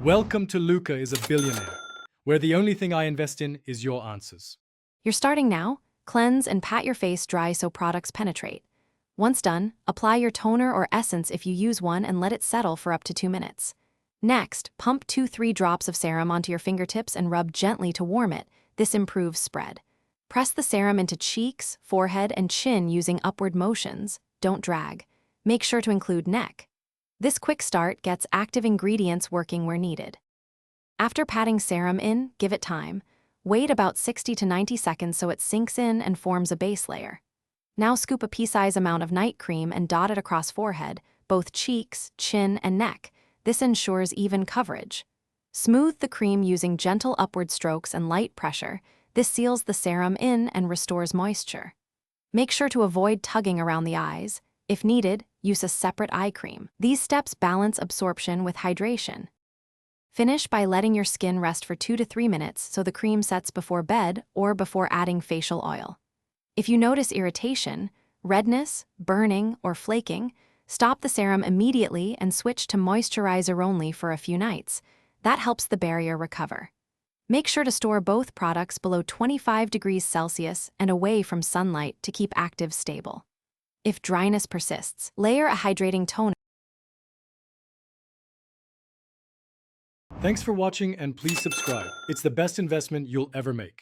Welcome to Luca is a Billionaire, where the only thing I invest in is your answers. You're starting now. Cleanse and pat your face dry so products penetrate. Once done, apply your toner or essence if you use one and let it settle for up to 2 minutes. Next, pump 2-3 drops of serum onto your fingertips and rub gently to warm it. This improves spread. Press the serum into cheeks, forehead, and chin using upward motions. Don't drag. Make sure to include neck. This quick start gets active ingredients working where needed. After patting serum in, give it time. Wait about 60 to 90 seconds so it sinks in and forms a base layer. Now scoop a pea-sized amount of night cream and dot it across forehead, both cheeks, chin, and neck. This ensures even coverage. Smooth the cream using gentle upward strokes and light pressure. This seals the serum in and restores moisture. Make sure to avoid tugging around the eyes. If needed, use a separate eye cream. These steps balance absorption with hydration. Finish by letting your skin rest for 2 to 3 minutes so the cream sets before bed or before adding facial oil. If you notice irritation, redness, burning, or flaking, stop the serum immediately and switch to moisturizer only for a few nights. That helps the barrier recover. Make sure to store both products below 25 degrees Celsius and away from sunlight to keep actives stable. If dryness persists, layer a hydrating toner. Thanks for watching and please subscribe. It's the best investment you'll ever make.